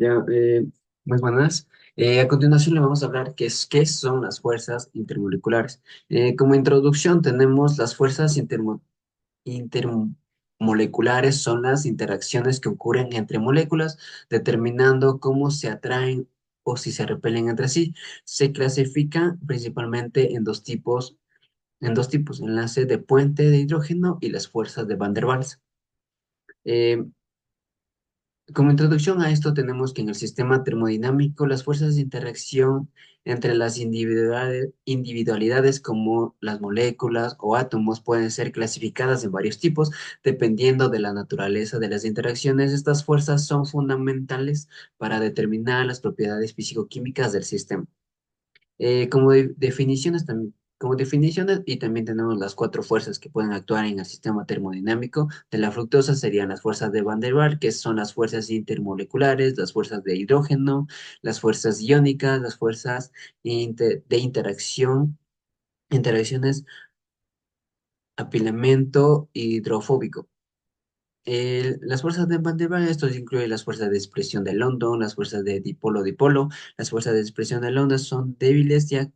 Ya, muy buenas. A continuación le vamos a hablar qué son las fuerzas intermoleculares. Como introducción tenemos las fuerzas intermoleculares son las interacciones que ocurren entre moléculas, determinando cómo se atraen o si se repelen entre sí. Se clasifican principalmente en dos tipos, enlace de puente de hidrógeno y las fuerzas de Van der Waals. Eh, Como introducción a esto, tenemos que en el sistema termodinámico las fuerzas de interacción entre las individualidades como las moléculas o átomos pueden ser clasificadas en varios tipos dependiendo de la naturaleza de las interacciones. Estas fuerzas son fundamentales para determinar las propiedades físico-químicas del sistema. Como definiciones y también tenemos las cuatro fuerzas que pueden actuar en el sistema termodinámico de la fructosa serían las fuerzas de Van der Waals, que son las fuerzas intermoleculares, las fuerzas de hidrógeno, las fuerzas iónicas, las fuerzas de interacciones apilamiento hidrofóbico. Las fuerzas de Van der Waals, esto incluye las fuerzas de expresión de London, las fuerzas de dipolo-dipolo. Las fuerzas de expresión de London son débiles ya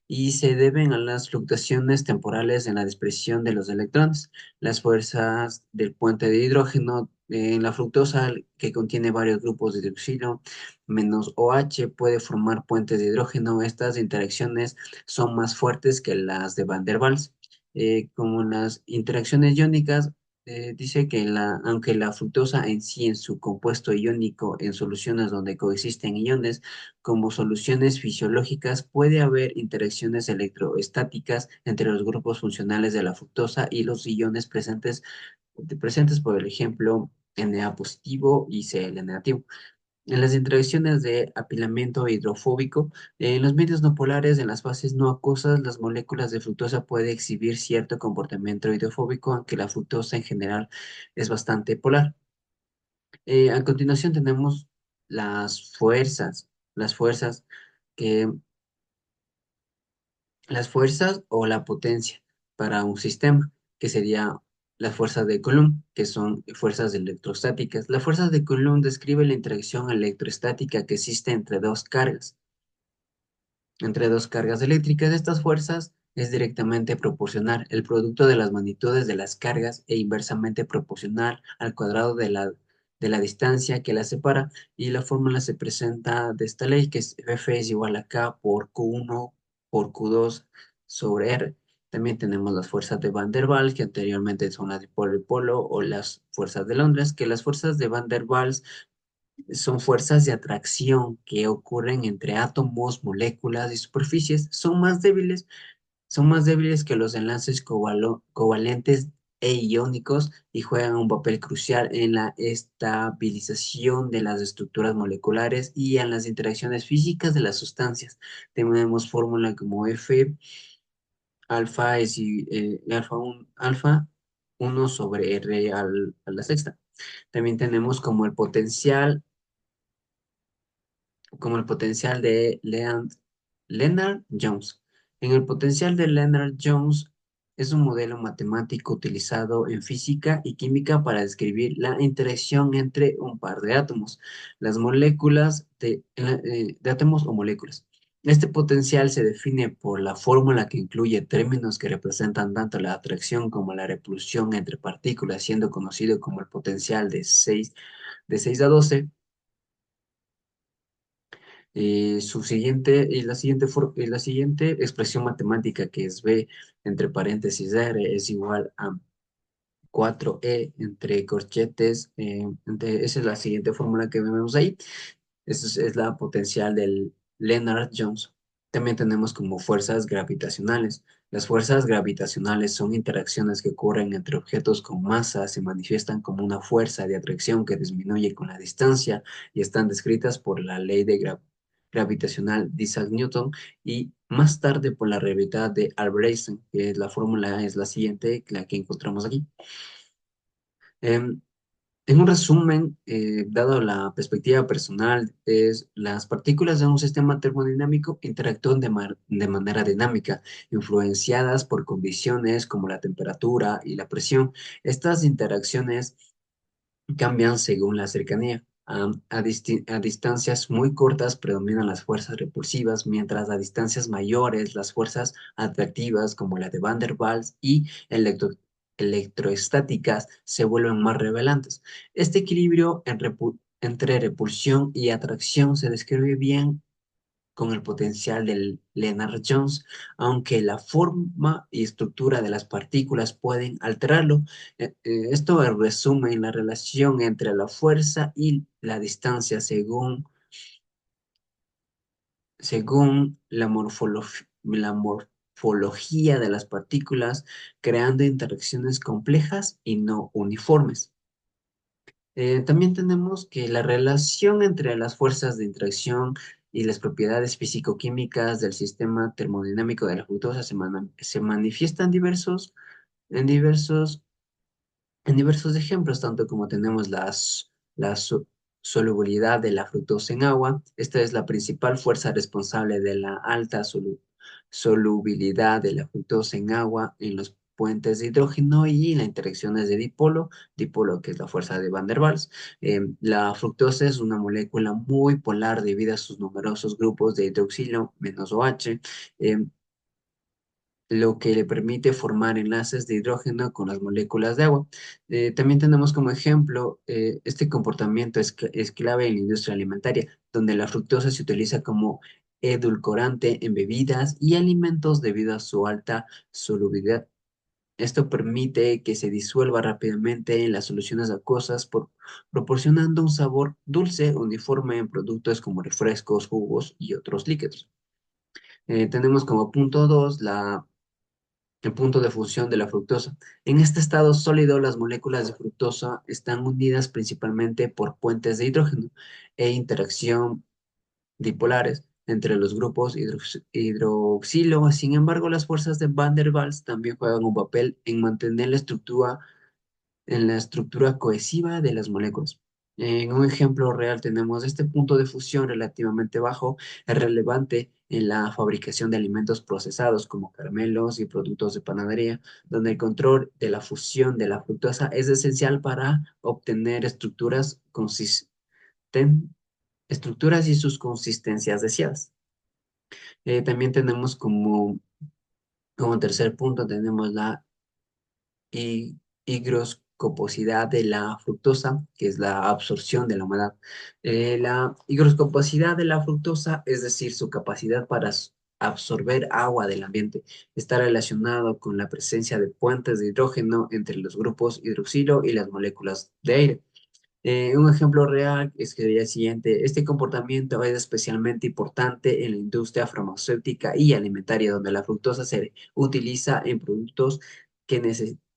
y se deben a las fluctuaciones temporales en la dispersión de los electrones. Las fuerzas del puente de hidrógeno en la fructosa, que contiene varios grupos de hidroxilo menos OH, puede formar puentes de hidrógeno. Estas interacciones son más fuertes que las de Van der Waals. Como las interacciones iónicas, dice que aunque la fructosa en sí, en su compuesto iónico, en soluciones donde coexisten iones, como soluciones fisiológicas, puede haber interacciones electroestáticas entre los grupos funcionales de la fructosa y los iones presentes por el ejemplo, Na positivo y Cl negativo. En las interacciones de apilamiento hidrofóbico, en los medios no polares, en las fases no acuosas, las moléculas de fructosa pueden exhibir cierto comportamiento hidrofóbico, aunque la fructosa en general es bastante polar. A continuación tenemos las fuerzas que las fuerzas o la potencia para un sistema, que sería las fuerzas de Coulomb, que son fuerzas electrostáticas. La fuerza de Coulomb describe la interacción electrostática que existe entre dos cargas eléctricas. Estas fuerzas es directamente proporcional el producto de las magnitudes de las cargas e inversamente proporcional al cuadrado de la distancia que las separa. Y la fórmula se presenta de esta ley, que es F es igual a K por Q1 por Q2 sobre R. También tenemos las fuerzas de Van der Waals, que anteriormente son las de polo o las fuerzas de Londres, que las fuerzas de Van der Waals son fuerzas de atracción que ocurren entre átomos, moléculas y superficies. Son más débiles que los enlaces covalentes e iónicos y juegan un papel crucial en la estabilización de las estructuras moleculares y en las interacciones físicas de las sustancias. Tenemos fórmula como F alfa es alfa 1 sobre R a la sexta. También tenemos como el potencial de Lennard-Jones. En el potencial de Lennard-Jones es un modelo matemático utilizado en física y química para describir la interacción entre un par de átomos, las moléculas de átomos o moléculas. Este potencial se define por la fórmula que incluye términos que representan tanto la atracción como la repulsión entre partículas, siendo conocido como el potencial de 6 a 12. La siguiente expresión matemática, que es B entre paréntesis R, es igual a 4E entre corchetes. Esa es la siguiente fórmula que vemos ahí. Esa es la potencial del Lennard-Jones. También tenemos como fuerzas gravitacionales. Las fuerzas gravitacionales son interacciones que ocurren entre objetos con masa, se manifiestan como una fuerza de atracción que disminuye con la distancia y están descritas por la ley de gravitacional de Isaac Newton y más tarde por la relatividad de Albert Einstein, que la fórmula es la siguiente, la que encontramos aquí. Em, en un resumen, dado la perspectiva personal, las partículas de un sistema termodinámico interactúan de manera dinámica, influenciadas por condiciones como la temperatura y la presión. Estas interacciones cambian según la cercanía. A distancias muy cortas predominan las fuerzas repulsivas, mientras a distancias mayores las fuerzas atractivas como la de Van der Waals y electroestáticas se vuelven más revelantes. Este equilibrio entre repulsión y atracción se describe bien con el potencial del Lennard-Jones, aunque la forma y estructura de las partículas pueden alterarlo. Esto resume en la relación entre la fuerza y la distancia según la morfología de las partículas, creando interacciones complejas y no uniformes. También tenemos que la relación entre las fuerzas de interacción y las propiedades físico-químicas del sistema termodinámico de la fructosa se manifiestan en diversos en diversos ejemplos, tanto como tenemos la solubilidad de la fructosa en agua. Esta es la principal fuerza responsable de la alta solubilidad de la fructosa en agua en los puentes de hidrógeno y las interacciones de dipolo que es la fuerza de Van der Waals. La fructosa es una molécula muy polar debido a sus numerosos grupos de hidroxilo menos OH. em, lo que le permite formar enlaces de hidrógeno con las moléculas de agua. También tenemos como ejemplo, este comportamiento es clave en la industria alimentaria, donde la fructosa se utiliza como edulcorante en bebidas y alimentos debido a su alta solubilidad. Esto permite que se disuelva rápidamente en las soluciones acuosas, proporcionando un sabor dulce uniforme en productos como refrescos, jugos y otros líquidos. Tenemos como punto 2 el punto de fusión de la fructosa. En este estado sólido, las moléculas de fructosa están unidas principalmente por puentes de hidrógeno e interacción dipolares entre los grupos hidroxilo. Sin embargo, las fuerzas de Van der Waals también juegan un papel en mantener en la estructura cohesiva de las moléculas. En un ejemplo real tenemos este punto de fusión relativamente bajo, es relevante en la fabricación de alimentos procesados como caramelos y productos de panadería, donde el control de la fusión de la fructosa es esencial para obtener estructuras y sus consistencias deseadas. También tenemos como tercer punto, tenemos la y higroscoposidad de la fructosa, que es la absorción de la humedad. La higroscoposidad de la fructosa, es decir, su capacidad para absorber agua del ambiente, está relacionado con la presencia de puentes de hidrógeno entre los grupos hidroxilo y las moléculas de aire. Un ejemplo real es que sería el siguiente. Este comportamiento es especialmente importante en la industria farmacéutica y alimentaria, donde la fructosa se utiliza en productos que,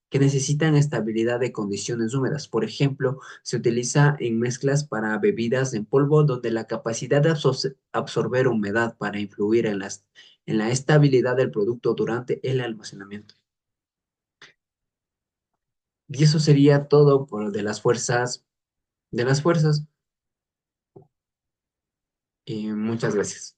que necesitan estabilidad de condiciones húmedas. Por ejemplo, se utiliza en mezclas para bebidas en polvo, donde la capacidad de absorber humedad para influir en la estabilidad del producto durante el almacenamiento. Y eso sería todo por de las fuerzas. Y muchas gracias.